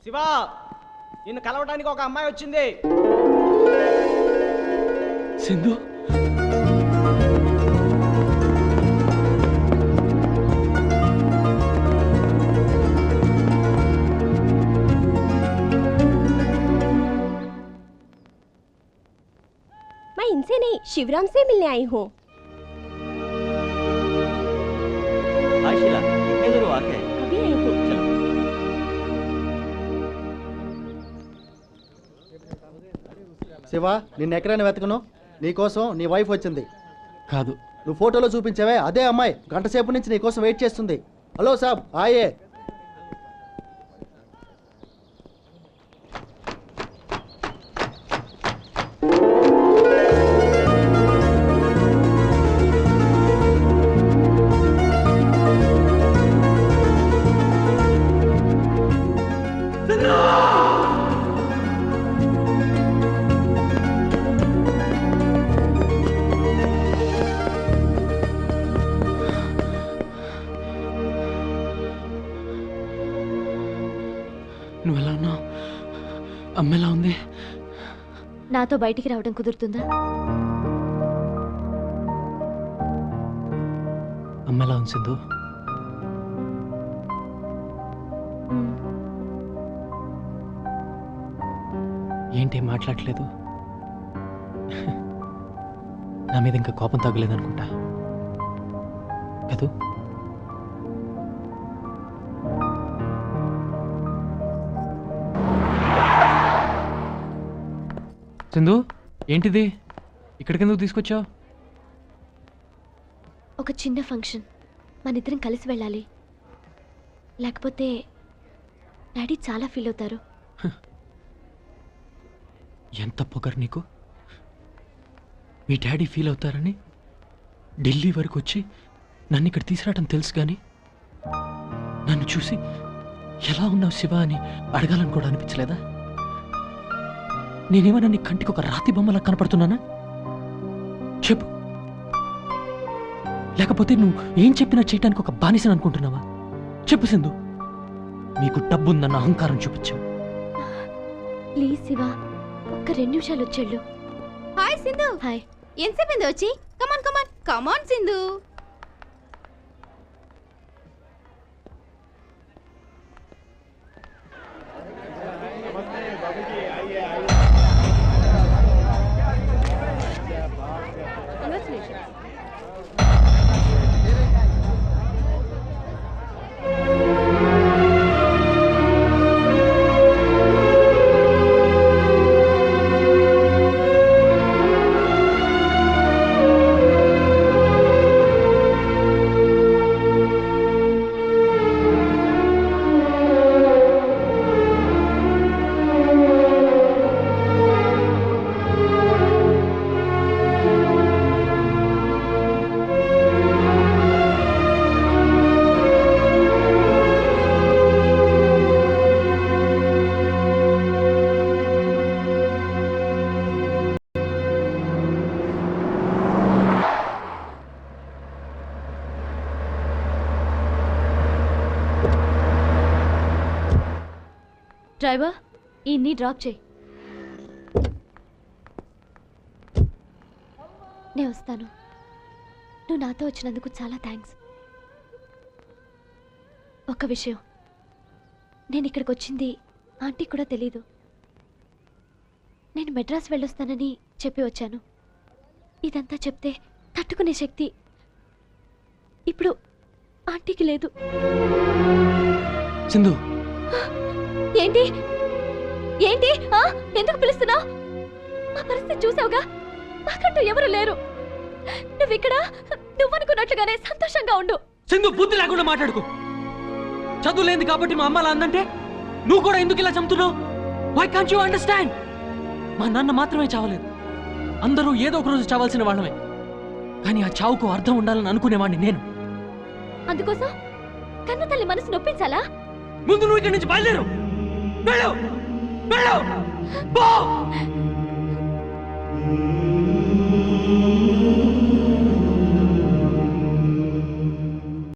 శివ, నిన్ను కలవడానికి ఒక అమ్మాయి వచ్చింది. సింధు, मैं इनसे नहीं शिवराम से मिलने आई हूँ। हाय शीला, कितने दूर वाक़ है? अभी आई हूँ। चलो। శివ, నిన్ను ఎక్కడైనా వెతకను, నీకోసం నీ వైఫ్ వచ్చింది. కాదు, నువ్వు ఫోటోలో చూపించావే అదే అమ్మాయి గంట సేపు నుంచి నీకోసం వెయిట్ చేస్తుంది. హలో సాబ్, ఆయే. నువ్వు ఎలా ఉన్నావు? అమ్మ ఎలా ఉంది? నాతో బయటికి రావడం కుదురుతుందా? అమ్మ ఎలా ఉంది సింధు? ఏంటి మాట్లాడలేదు? నా మీద ఇంకా కోపం తగ్గలేదనుకుంటా కదూ? సింధు, ఏంటిది? ఇక్కడికి ఎందుకు తీసుకొచ్చావు? ఒక చిన్న ఫంక్షన్, మనిద్దరం కలిసి వెళ్ళాలి. లేకపోతే డాడీ చాలా ఫీల్ అవుతారు. ఎంత పొగరు నీకు! మీ డాడీ ఫీల్ అవుతారని ఢిల్లీ వరకు వచ్చి నన్ను ఇక్కడ తీసుకురావడం తెలుసు, కానీ నన్ను చూసి ఎలా ఉన్నావు శివ అని అడగాలని కూడా అనిపించలేదా? నేనేమన్నా నీ కంటికి ఒక రాతి బొమ్మలా కనపడుతున్నానా? చెప్పు. లేకపోతే నువ్వు ఏం చెప్పినా చేయడానికి ఒక బానిసని అనుకుంటున్నావా? చెప్పు సింధు. నీకు డబ్బుందన్న అహంకారం చూపించావు. ప్లీజ్ శివ, ఒక్క 2 నిమిషాలు వచ్చేళ్ళు. హాయ్ సింధు. హాయ్. ఎంతసేపు వచ్చి? కమాన్ కమాన్ కమాన్ సింధు. డ్రైవర్, ఈయన్ని డ్రాప్ చేయి. నేను వస్తాను. నువ్వు నాతో వచ్చినందుకు చాలా థ్యాంక్స్. ఒక్క విషయం, నేను ఇక్కడికి వచ్చింది ఆంటీకి కూడా తెలీదు. నేను మెడ్రాస్ వెళ్ళొస్తానని చెప్పి వచ్చాను. ఇదంతా చెప్తే తట్టుకునే శక్తి ఇప్పుడు ఆంటీకి లేదు. సింధు, ఏంటి ఏంటి ఎందుకు పిలుస్తున్నావు? మా పరిస్థితి చూసావుగా, నాకంటూ ఎవరు లేరు. నువ్విక్కడ నువ్వనుకున్నట్లుగానే సంతోషంగా ఉండు. సింధు, బుద్ధి లేకుండా మాట్లాడుకో. చదువు లేని కాబట్టి మా అమ్మ అలా అందంటే నువ్వు కూడా ఎందుకు ఇలా చంపుతున్నావు? Why can't you understand? మా నాన్న మాత్రమే చావలేదు, అందరూ ఏదో ఒక రోజు చావాల్సిన వాళ్ళమే. కానీ ఆ చావుకు అర్థం ఉండాలని అనుకునేవాడిని నేను. అందుకోసం కన్న తల్లి మనసు నొప్పించాలా? ముందు నువ్వు ఇక్కడి నుంచి బయలుదేరు. వెళ్ళు, వెళ్ళు, పో.